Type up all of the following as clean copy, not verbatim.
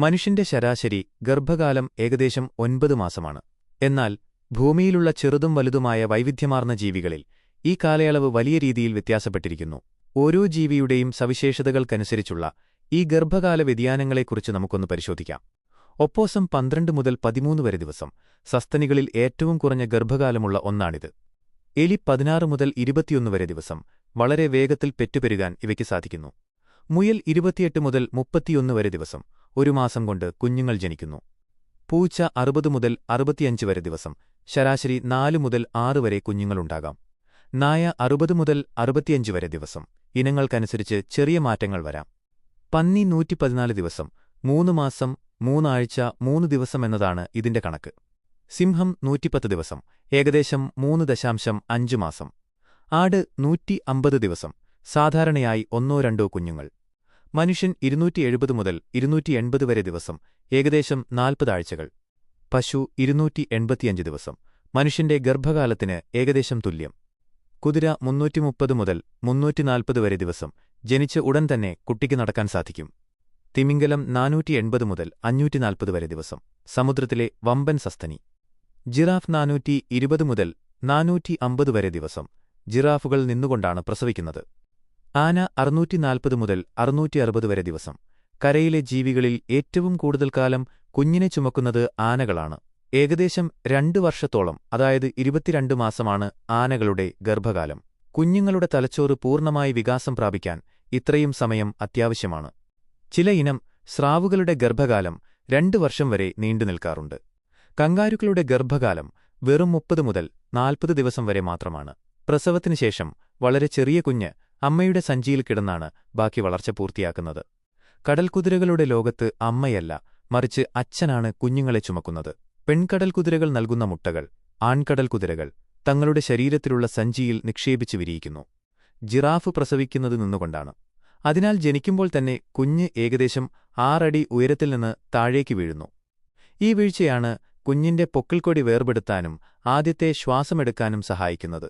മനുഷ്യന്റെ ശരാശരി ഗർഭകാലം ഏകദേശം 9 മാസമാണ്. എന്നാൽ ഭൂമിയിലുള്ള ചെറുതും വലുതുമായ വൈവിധ്യമാർന്ന ജീവികളിൽ ഈ കാലയളവ് വലിയ രീതിയിൽ വ്യത്യാസപ്പെട്ടിരിക്കുന്നു. ഓരോ ജീവിയുടെയും സവിശേഷതകൾക്കനുസരിച്ചുള്ള ഈ ഗർഭകാല വ്യതിയാനങ്ങളെക്കുറിച്ച് നമുക്കൊന്ന് പരിശോധിക്കാം. ഒപ്പോസം 12 മുതൽ 13 വരെ ദിവസം, സസ്തനികളിൽ ഏറ്റവും കുറഞ്ഞ ഗർഭകാലമുള്ള ഒന്നാണിത്. എലി 16 മുതൽ 21 വരെ ദിവസം, വളരെ വേഗത്തിൽ പെറ്റുപെരുകാൻ ഇവയ്ക്ക് സാധിക്കുന്നു. മുയൽ 28 മുതൽ 31 വരെ ദിവസം, ഒരു മാസം കൊണ്ട് കുഞ്ഞുങ്ങൾ ജനിക്കുന്നു. പൂച്ച 60 മുതൽ 65 വരെ ദിവസം, ശരാശരി 4 മുതൽ 6 വരെ കുഞ്ഞുങ്ങളുണ്ടാകാം. നായ 60 മുതൽ 65 വരെ ദിവസം, ഇനങ്ങൾക്കനുസരിച്ച് ചെറിയ മാറ്റങ്ങൾ വരാം. പന്നി 114 ദിവസം, 3 മാസം 3 ആഴ്ച 3 ദിവസം എന്നതാണ് ഇതിന്റെ കണക്ക്. സിംഹം 110 ദിവസം, ഏകദേശം 3.5 മാസം. ആട് 150 ദിവസം, സാധാരണയായി 1-2 കുഞ്ഞുങ്ങൾ. മനുഷ്യൻ 270 മുതൽ 280 വരെ ദിവസം, ഏകദേശം 40 ആഴ്ചകൾ. പശു 285 ദിവസം, മനുഷ്യന്റെ ഗർഭകാലത്തിന് ഏകദേശം തുല്യം. കുതിര 330 മുതൽ 340 വരെ ദിവസം, ജനിച്ച് ഉടൻ തന്നെ കുട്ടിക്ക് നടക്കാൻ സാധിക്കും. തിമിംഗലം 480 മുതൽ 540 വരെ ദിവസം, സമുദ്രത്തിലെ വമ്പൻ സസ്തനി. ജിറാഫ് 420 മുതൽ 450 വരെ ദിവസം, ജിറാഫുകൾ നിന്നുകൊണ്ടാണ് പ്രസവിക്കുന്നത്. ആന 640 മുതൽ 660 വരെ ദിവസം. കരയിലെ ജീവികളിൽ ഏറ്റവും കൂടുതൽ കാലം കുഞ്ഞിനെ ചുമക്കുന്നത് ആനകളാണ്. ഏകദേശം 2 വർഷത്തോളം, അതായത് 22 മാസമാണ് ആനകളുടെ ഗർഭകാലം. കുഞ്ഞുങ്ങളുടെ തലച്ചോറ് പൂർണ്ണമായി വികാസം പ്രാപിക്കാൻ ഇത്രയും സമയം അത്യാവശ്യമാണ്. ചില ഇനം സ്രാവുകളുടെ ഗർഭകാലം 2 വർഷം വരെ നീണ്ടുനിൽക്കാറുണ്ട്. കങ്കാരുക്കളുടെ ഗർഭകാലം വെറും 30 മുതൽ 40 ദിവസം വരെ മാത്രമാണ്. പ്രസവത്തിനുശേഷം വളരെ ചെറിയ കുഞ്ഞ് അമ്മയുടെ സഞ്ചിയിൽ കിടന്നാണ് ബാക്കി വളർച്ച പൂർത്തിയാക്കുന്നത്. കടൽക്കുതിരകളുടെ ലോകത്ത് അമ്മയല്ല, മറിച്ച് അച്ഛനാണ് കുഞ്ഞുങ്ങളെ ചുമക്കുന്നത്. പെൺകടൽക്കുതിരകൾ നൽകുന്ന മുട്ടകൾ ആൺകടൽക്കുതിരകൾ തങ്ങളുടെ ശരീരത്തിലുള്ള സഞ്ചിയിൽ നിക്ഷേപിച്ച് വിരിയിക്കുന്നു. ജിറാഫ് പ്രസവിക്കുന്നത് നിന്നുകൊണ്ടാണ്. അതിനാൽ ജനിക്കുമ്പോൾ തന്നെ കുഞ്ഞ് ഏകദേശം 6 അടി ഉയരത്തിൽ നിന്ന് താഴേക്ക് വീഴുന്നു. ഈ വീഴ്ചയാണ് കുഞ്ഞിന്റെ പൊക്കിൾക്കൊടി വേർപെടുത്താനും ആദ്യത്തെ ശ്വാസമെടുക്കാനും സഹായിക്കുന്നത്.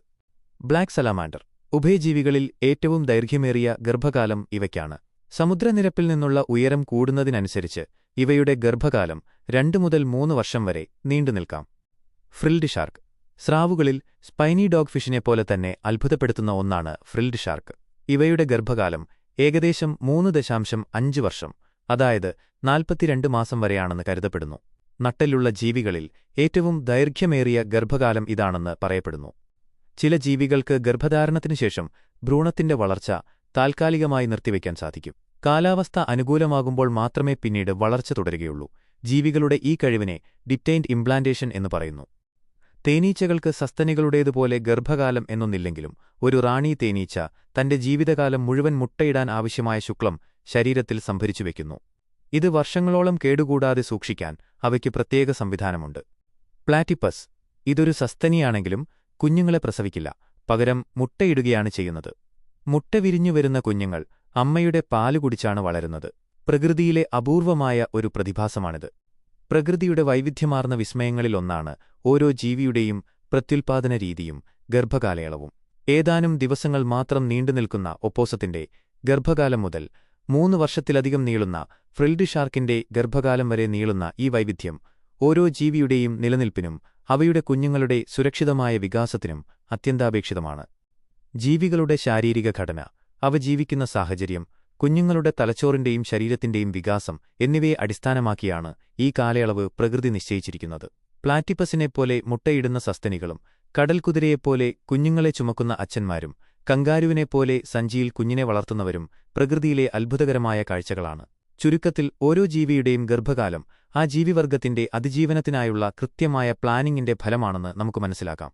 ബ്ലാക്ക് സലാമാൻഡർ ഉഭയജീവികളിൽ ഏറ്റവും ദൈർഘ്യമേറിയ ഗർഭകാലം ഇവയ്ക്കാണ്. സമുദ്രനിരപ്പിൽ നിന്നുള്ള ഉയരം കൂടുന്നതിനനുസരിച്ച് ഇവയുടെ ഗർഭകാലം 2 മുതൽ 3 വർഷം വരെ നീണ്ടുനിൽക്കാം. ഫ്രിൽഡ് ഷാർക്ക് സ്രാവുകളിൽ സ്പൈനി ഡോഗ് ഫിഷിനെപ്പോലെ തന്നെ അത്ഭുതപ്പെടുത്തുന്ന ഒന്നാണ് ഫ്രിൽഡ് ഷാർക്ക്. ഇവയുടെ ഗർഭകാലം ഏകദേശം 3.5 വർഷം, അതായത് 42 മാസം വരെയാണെന്ന് കരുതപ്പെടുന്നു. നട്ടെല്ലുള്ള ജീവികളിൽ ഏറ്റവും ദൈർഘ്യമേറിയ ഗർഭകാലം ഇതാണെന്ന് പറയപ്പെടുന്നു. ചില ജീവികൾക്ക് ഗർഭധാരണത്തിനുശേഷം ഭ്രൂണത്തിന്റെ വളർച്ച താൽക്കാലികമായി നിർത്തിവെക്കാൻ സാധിക്കും. കാലാവസ്ഥ അനുകൂലമാകുമ്പോൾ മാത്രമേ പിന്നീട് വളർച്ച തുടരുകയുള്ളൂ. ജീവികളുടെ ഈ കഴിവിനെ ഡിറ്റൈൻഡ് ഇംപ്ലാന്റേഷൻ എന്ന് പറയുന്നു. തേനീച്ചകൾക്ക് സസ്തനികളുടേതുപോലെ ഗർഭകാലം എന്നൊന്നില്ലെങ്കിലും ഒരു റാണി തേനീച്ച തന്റെ ജീവിതകാലം മുഴുവൻ മുട്ടയിടാൻ ആവശ്യമായ ശുക്ലം ശരീരത്തിൽ സംഭരിച്ചുവെക്കുന്നു. ഇത് വർഷങ്ങളോളം കേടുകൂടാതെ സൂക്ഷിക്കാൻ അവയ്ക്ക് പ്രത്യേക സംവിധാനമുണ്ട്. പ്ലാറ്റിപ്പസ് ഇതൊരു സസ്തനിയാണെങ്കിലും കുഞ്ഞുങ്ങളെ പ്രസവിക്കില്ല, പകരം മുട്ടയിടുകയാണ് ചെയ്യുന്നത്. മുട്ട വിരിഞ്ഞുവരുന്ന കുഞ്ഞുങ്ങൾ അമ്മയുടെ പാല് കുടിച്ചാണ് വളരുന്നത്. പ്രകൃതിയിലെ അപൂർവമായ ഒരു പ്രതിഭാസമാണിത്. പ്രകൃതിയുടെ വൈവിധ്യമാർന്ന വിസ്മയങ്ങളിലൊന്നാണ് ഓരോ ജീവിയുടെയും പ്രത്യുൽപാദന രീതിയും ഗർഭകാലയളവും. ഏതാനും ദിവസങ്ങൾ മാത്രം നീണ്ടുനിൽക്കുന്ന ഒപ്പോസത്തിന്റെ ഗർഭകാലം മുതൽ 3 വർഷത്തിലധികം നീളുന്ന ഫ്രിൽഡ് ഷാർക്കിന്റെ ഗർഭകാലം വരെ നീളുന്ന ഈ വൈവിധ്യം ഓരോ ജീവിയുടെയും നിലനിൽപ്പിനും അവയുടെ കുഞ്ഞുങ്ങളുടെ സുരക്ഷിതമായ വികാസത്തിനും അത്യന്താപേക്ഷിതമാണ്. ജീവികളുടെ ശാരീരിക ഘടന, അവ ജീവിക്കുന്ന സാഹചര്യം, കുഞ്ഞുങ്ങളുടെ തലച്ചോറിന്റെയും ശരീരത്തിന്റെയും വികാസം എന്നിവയെ അടിസ്ഥാനമാക്കിയാണ് ഈ കാലയളവ് പ്രകൃതി നിശ്ചയിച്ചിരിക്കുന്നത്. പ്ലാറ്റിപ്പസിനെപ്പോലെ മുട്ടയിടുന്ന സസ്തനികളും കടൽക്കുതിരയെപ്പോലെ കുഞ്ഞുങ്ങളെ ചുമക്കുന്ന അച്ഛന്മാരും കങ്കാരുവിനെപ്പോലെ സഞ്ചിയിൽ കുഞ്ഞിനെ വളർത്തുന്നവരും പ്രകൃതിയിലെ അത്ഭുതകരമായ കാഴ്ചകളാണ്. ചുരുക്കത്തിൽ ഓരോ ജീവിയുടെയും ഗർഭകാലം ആ ജീവിവർഗത്തിന്റെ അതിജീവനത്തിനായുള്ള കൃത്യമായ പ്ലാനിങ്ങിന്റെ ഫലമാണെന്ന് നമുക്ക് മനസ്സിലാക്കാം.